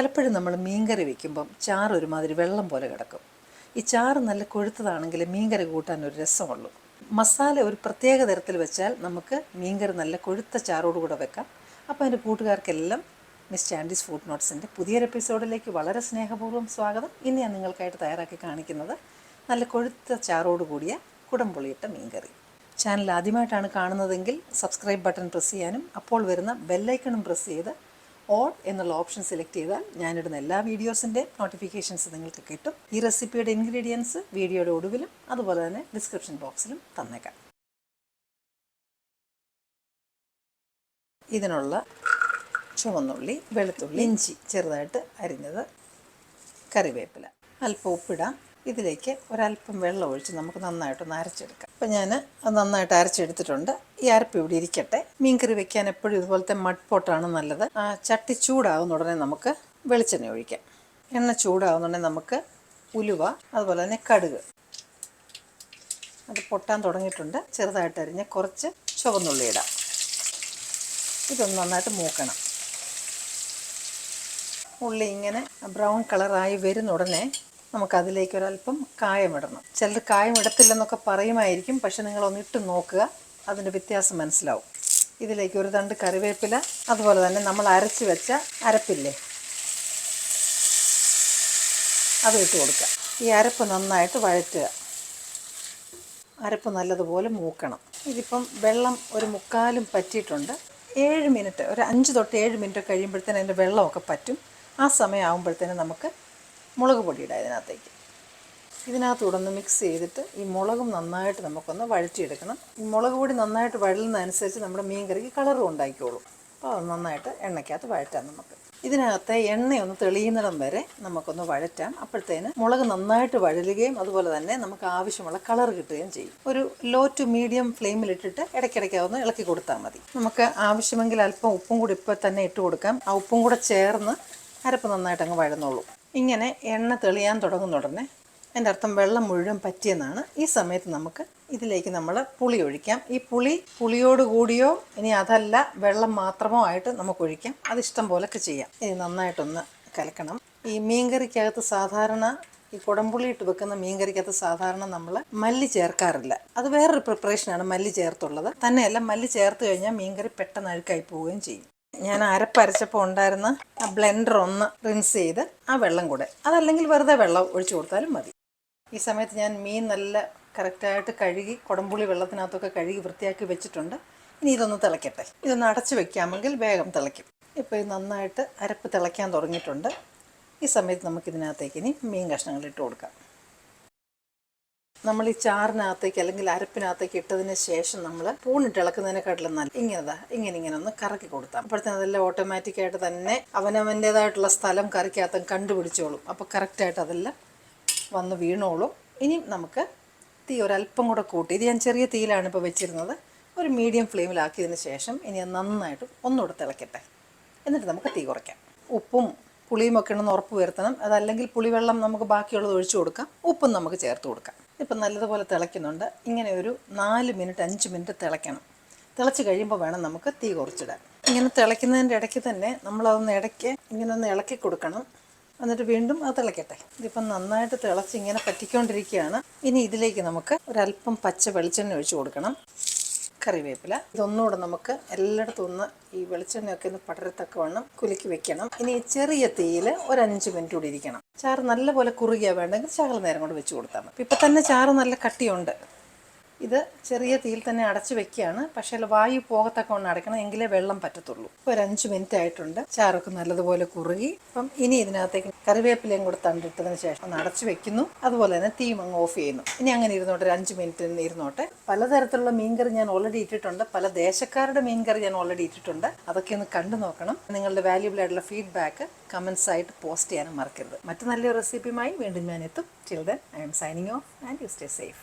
പലപ്പോഴും നമ്മൾ മീൻകറി വയ്ക്കുമ്പം ചാറ് ഒരുമാതിരി വെള്ളം പോലെ കിടക്കും. ഈ ചാറ് നല്ല കൊഴുത്തതാണെങ്കിൽ മീൻകറി കൂട്ടാൻ ഒരു രസമുള്ളൂ. മസാല ഒരു പ്രത്യേക തരത്തിൽ വെച്ചാൽ നമുക്ക് മീൻകറി നല്ല കൊഴുത്ത ചാറോടുകൂടെ വെക്കാം. അപ്പോൾ എൻ്റെ കൂട്ടുകാർക്കെല്ലാം മിസ് ചാൻഡീസ് ഫുഡ് നോട്ട്സിൻ്റെ പുതിയൊരു എപ്പിസോഡിലേക്ക് വളരെ സ്നേഹപൂർവ്വം സ്വാഗതം. ഇന്ന് ഞാൻ നിങ്ങൾക്കായിട്ട് തയ്യാറാക്കി കാണിക്കുന്നത് നല്ല കൊഴുത്ത ചാറോട് കൂടിയ കുടംപുളിയിട്ട മീൻകറി. ചാനൽ ആദ്യമായിട്ടാണ് കാണുന്നതെങ്കിൽ സബ്സ്ക്രൈബ് ബട്ടൺ പ്രസ് ചെയ്യാനും അപ്പോൾ വരുന്ന ബെല്ലൈക്കണും പ്രസ് ചെയ്ത് ഓൾ എന്നുള്ള ഓപ്ഷൻ സെലക്ട് ചെയ്താൽ ഞാനിടുന്ന എല്ലാ വീഡിയോസിൻ്റെ നോട്ടിഫിക്കേഷൻസ് നിങ്ങൾക്ക് കിട്ടും. ഈ റെസിപ്പിയുടെ ഇൻഗ്രീഡിയൻസ് വീഡിയോയുടെ ഒടുവിലും അതുപോലെ തന്നെ ഡിസ്ക്രിപ്ഷൻ ബോക്സിലും തന്നേക്കാം. ഇതിനുള്ള ചുവന്നുള്ളി, വെളുത്തുള്ളി, ഇഞ്ചി ചെറുതായിട്ട് അരിഞ്ഞത്, കറിവേപ്പില, അല്പം ഉപ്പിടാം. ഇതിലേക്ക് ഒരല്പം വെള്ളം ഒഴിച്ച് നമുക്ക് നന്നായിട്ടൊന്ന് അരച്ചെടുക്കാം. അപ്പം ഞാൻ അത് നന്നായിട്ട് അരച്ചെടുത്തിട്ടുണ്ട്. ഈ അരപ്പ് ഇവിടെ ഇരിക്കട്ടെ. മീൻകറി വെക്കാൻ എപ്പോഴും ഇതുപോലത്തെ മഡ് പോട്ടാണ് നല്ലത്. ചട്ടി ചൂടാകുന്ന ഉടനെ നമുക്ക് വെളിച്ചെണ്ണ ഒഴിക്കാം. എണ്ണ ചൂടാകുന്നുണ്ടെങ്കിൽ നമുക്ക് ഉലുവ, അതുപോലെ തന്നെ കടുക്, അത് പൊട്ടാൻ തുടങ്ങിയിട്ടുണ്ട്. ചെറുതായിട്ട് അരിഞ്ഞ് കുറച്ച് ചുവന്നുള്ളി ഇടാം. ഇതൊന്ന് നന്നായിട്ട് മൂക്കണം. ഉള്ളി ഇങ്ങനെ ബ്രൗൺ കളറായി വരുന്ന ഉടനെ നമുക്കതിലേക്ക് ഒരല്പം കായമിടണം. ചിലർ കായം ഇടത്തില്ലെന്നൊക്കെ പറയുമായിരിക്കും, പക്ഷെ നിങ്ങളൊന്നിട്ട് നോക്കുക, അതിൻ്റെ വ്യത്യാസം മനസ്സിലാവും. ഇതിലേക്ക് ഒരു തണ്ട് കറിവേപ്പില, അതുപോലെ തന്നെ നമ്മൾ അരച്ച് വെച്ച അരപ്പില്ലേ അത് ഇട്ട് കൊടുക്കുക. ഈ അരപ്പ് നന്നായിട്ട് വഴറ്റുക. അരപ്പ് നല്ലതുപോലെ മൂക്കണം. ഇതിപ്പം വെള്ളം ഒരു മുക്കാലും പറ്റിയിട്ടുണ്ട്. 7 മിനിറ്റ്, ഒരു 5 തൊട്ട് 7 മിനിറ്റ് കഴിയുമ്പോഴത്തേനും അതിൻ്റെ വെള്ളമൊക്കെ പറ്റും. ആ സമയം ആകുമ്പോഴത്തേനും നമുക്ക് മുളക് പൊടി ഇടാം ഇതിനകത്തേക്ക്. ഇതിനകത്തൂടെ ഒന്ന് മിക്സ് ചെയ്തിട്ട് ഈ മുളകും നന്നായിട്ട് നമുക്കൊന്ന് വഴറ്റിയെടുക്കണം. ഈ മുളക് പൊടി നന്നായിട്ട് വഴലുന്നതനുസരിച്ച് നമ്മുടെ മീൻ കറിക്ക് കളറും ഉണ്ടാക്കിക്കോളും. അപ്പോൾ അത് നന്നായിട്ട് എണ്ണയ്ക്കകത്ത് വഴറ്റാം. നമുക്ക് ഇതിനകത്ത് എണ്ണയൊന്ന് തെളിയുന്നിടം വരെ നമുക്കൊന്ന് വഴറ്റാം. അപ്പോഴത്തേന് മുളക് നന്നായിട്ട് വഴലുകയും അതുപോലെ തന്നെ നമുക്ക് ആവശ്യമുള്ള കളർ കിട്ടുകയും ചെയ്യും. ഒരു ലോ ടു മീഡിയം ഫ്ലെയിമിലിട്ടിട്ട് ഇടയ്ക്കിടയ്ക്ക് ഒന്ന് ഇളക്കി കൊടുത്താൽ മതി. നമുക്ക് ആവശ്യമെങ്കിൽ അല്പം ഉപ്പും കൂടി ഇപ്പോൾ തന്നെ ഇട്ട് കൊടുക്കാം. ആ ഉപ്പും കൂടെ ചേർന്ന് അരപ്പ് നന്നായിട്ട് അങ്ങ് വഴന്നോളൂ. ഇങ്ങനെ എണ്ണ തെളിയാൻ തുടങ്ങുന്ന ഉടനെ എൻ്റെ അർത്ഥം വെള്ളം മുഴുവൻ പറ്റിയെന്നാണ്. ഈ സമയത്ത് നമുക്ക് ഇതിലേക്ക് നമ്മൾ പുളി ഒഴിക്കാം. ഈ പുളിയോട് കൂടിയോ ഇനി അതല്ല വെള്ളം മാത്രമോ ആയിട്ട് നമുക്ക് ഒഴിക്കാം. അതിഷ്ടം പോലൊക്കെ ചെയ്യാം. ഇത് നന്നായിട്ടൊന്ന് കലക്കണം. ഈ മീൻകറിക്കകത്ത് സാധാരണ ഈ കുടംപുളി ഇട്ട് വെക്കുന്ന മീൻകറിക്കകത്ത് സാധാരണ നമ്മൾ മല്ലി ചേർക്കാറില്ല. അത് വേറൊരു പ്രിപ്പറേഷനാണ് മല്ലി ചേർത്തുള്ളത്. തന്നെയല്ല, മല്ലി ചേർത്ത് കഴിഞ്ഞാൽ മീൻകറി പെട്ടെന്ന് അഴുക്കായി പോവുകയും ചെയ്യും. ഞാൻ അരപ്പരച്ചപ്പോൾ ഉണ്ടായിരുന്ന ആ ബ്ലെൻഡർ ഒന്ന് റിൻസ് ചെയ്ത് ആ വെള്ളം കൂടെ, അതല്ലെങ്കിൽ വെറുതെ വെള്ളം ഒഴിച്ചു കൊടുത്താലും മതി. ഈ സമയത്ത് ഞാൻ മീൻ നല്ല കറക്റ്റായിട്ട് കഴുകി കുടംപുളി വെള്ളത്തിനകത്തൊക്കെ കഴുകി വൃത്തിയാക്കി വെച്ചിട്ടുണ്ട്. ഇനി ഇതൊന്ന് തിളയ്ക്കട്ടെ. ഇതൊന്ന് അടച്ച് വെക്കാമെങ്കിൽ വേഗം തിളയ്ക്കും. ഇപ്പോൾ ഇത് നന്നായിട്ട് അരപ്പ് തിളയ്ക്കാൻ തുടങ്ങിയിട്ടുണ്ട്. ഈ സമയത്ത് നമുക്കിതിനകത്തേക്ക് ഇനി മീൻ കഷ്ണങ്ങൾ ഇട്ട് കൊടുക്കാം. നമ്മൾ ഈ ചാറിനകത്തേക്ക് അല്ലെങ്കിൽ അരപ്പിനകത്തേക്ക് ഇട്ടതിന് ശേഷം നമ്മൾ പൂണിട്ട് ഇളക്കുന്നതിനെക്കാട്ടിലും നല്ല ഇങ്ങനെ ഒന്ന് കറക്കി കൊടുത്താൽ അപ്പോഴത്തേനും അതെല്ലാം ഓട്ടോമാറ്റിക്കായിട്ട് തന്നെ അവനവൻ്റേതായിട്ടുള്ള സ്ഥലം കറിക്കകത്ത് കണ്ടുപിടിച്ചോളും. അപ്പോൾ കറക്റ്റായിട്ട് അതെല്ലാം വന്ന് വീണോളും. ഇനി നമുക്ക് തീ ഒരല്പം കൂടെ കൂട്ടി, ഇത് ഞാൻ ചെറിയ തീയിലാണ് ഇപ്പോൾ വെച്ചിരുന്നത്, ഒരു മീഡിയം ഫ്ലെയിമിലാക്കിയതിന് ശേഷം ഇനി ഒന്നൊന്നായിട്ട് ഒന്നുകൂടെ തിളയ്ക്കട്ടെ. എന്നിട്ട് നമുക്ക് തീ കുറയ്ക്കാം. ഉപ്പും പുളിയും ഒക്കെ ഉണ്ടെന്ന് ഉറപ്പ് വരുത്തണം. അതല്ലെങ്കിൽ പുളിവെള്ളം നമുക്ക് ബാക്കിയുള്ളത് ഒഴിച്ചു കൊടുക്കാം. ഉപ്പും നമുക്ക് ചേർത്ത് കൊടുക്കാം. ഇപ്പം നല്ലതുപോലെ തിളയ്ക്കുന്നുണ്ട്. ഇങ്ങനെ ഒരു 4 മിനിറ്റ് 5 മിനിറ്റ് തിളയ്ക്കണം. തിളച്ച് കഴിയുമ്പോൾ വേണം നമുക്ക് തീ കുറച്ചിടാൻ. ഇങ്ങനെ തിളയ്ക്കുന്നതിൻ്റെ ഇടയ്ക്ക് തന്നെ നമ്മളതൊന്ന് ഇടയ്ക്ക് ഇങ്ങനെ ഒന്ന് ഇളക്കി കൊടുക്കണം. എന്നിട്ട് വീണ്ടും അത് തിളയ്ക്കട്ടെ. ഇതിപ്പം നന്നായിട്ട് തിളച്ച് ഇങ്ങനെ പറ്റിക്കൊണ്ടിരിക്കുകയാണ്. ഇനി ഇതിലേക്ക് നമുക്ക് ഒരല്പം പച്ച വെളിച്ചെണ്ണ ഒഴിച്ച് കൊടുക്കണം. കറിവേപ്പില, ഇതൊന്നുകൂടെ നമുക്ക് എല്ലായിടത്തും ഒന്ന് ഈ വെളിച്ചെണ്ണയൊക്കെ ഒന്ന് പടരത്തക്കവണ്ണം കുലുക്കി വെക്കണം. ഇനി ചെറിയ തീയിൽ ഒരു 5 മിനിറ്റ് കൂടി ഇരിക്കണം. ചാറ് നല്ലപോലെ കുറുകിയാൽ വേണ്ടെങ്കിൽ ശകലം നേരം കൊണ്ട് വെച്ച് കൊടുത്താൽ മതി. ഇപ്പം തന്നെ ചാറ് നല്ല കട്ടിയുണ്ട്. ഇത് ചെറിയ തീയിൽ തന്നെ അടച്ച് വെക്കുകയാണ്. പക്ഷേ വായു പോകത്തക്കവണ്ണം അടയ്ക്കണം, എങ്കിലേ വെള്ളം പറ്റത്തുള്ളൂ. ഇപ്പോൾ ഒരു 5 മിനിറ്റ് ആയിട്ടുണ്ട്. ചാറൊക്കെ നല്ലതുപോലെ കുറുകി. അപ്പം ഇനി ഇതിനകത്തേക്ക് കറിവേപ്പിലയും കൂടെ തണ്ടിട്ടതിന് ശേഷം ഒന്ന് അടച്ച് വെക്കുന്നു. അതുപോലെ തന്നെ തീ അങ്ങ് ഓഫ് ചെയ്യുന്നു. ഇനി അങ്ങനെ ഇരുന്നോട്ടെ, ഒരു 5 മിനിറ്റ് ഇരുന്നോട്ടെ. പലതരത്തിലുള്ള മീൻകറി ഞാൻ ഓൾറെഡി ഇട്ടിട്ടുണ്ട്. പല ദേശക്കാരുടെ മീൻകറി ഞാൻ ഓൾറെഡി ഇട്ടിട്ടുണ്ട്. അതൊക്കെ ഒന്ന് കണ്ടു നോക്കണം. നിങ്ങളുടെ വാല്യുബിൾ ആയിട്ടുള്ള ഫീഡ്ബാക്ക് കമൻസ് ആയിട്ട് പോസ്റ്റ് ചെയ്യാനും മറക്കരുത്. മറ്റു നല്ലൊരു റെസിപ്പിയുമായി വീണ്ടും ഞാൻ എത്തും. Till then I M signing off and you stay safe.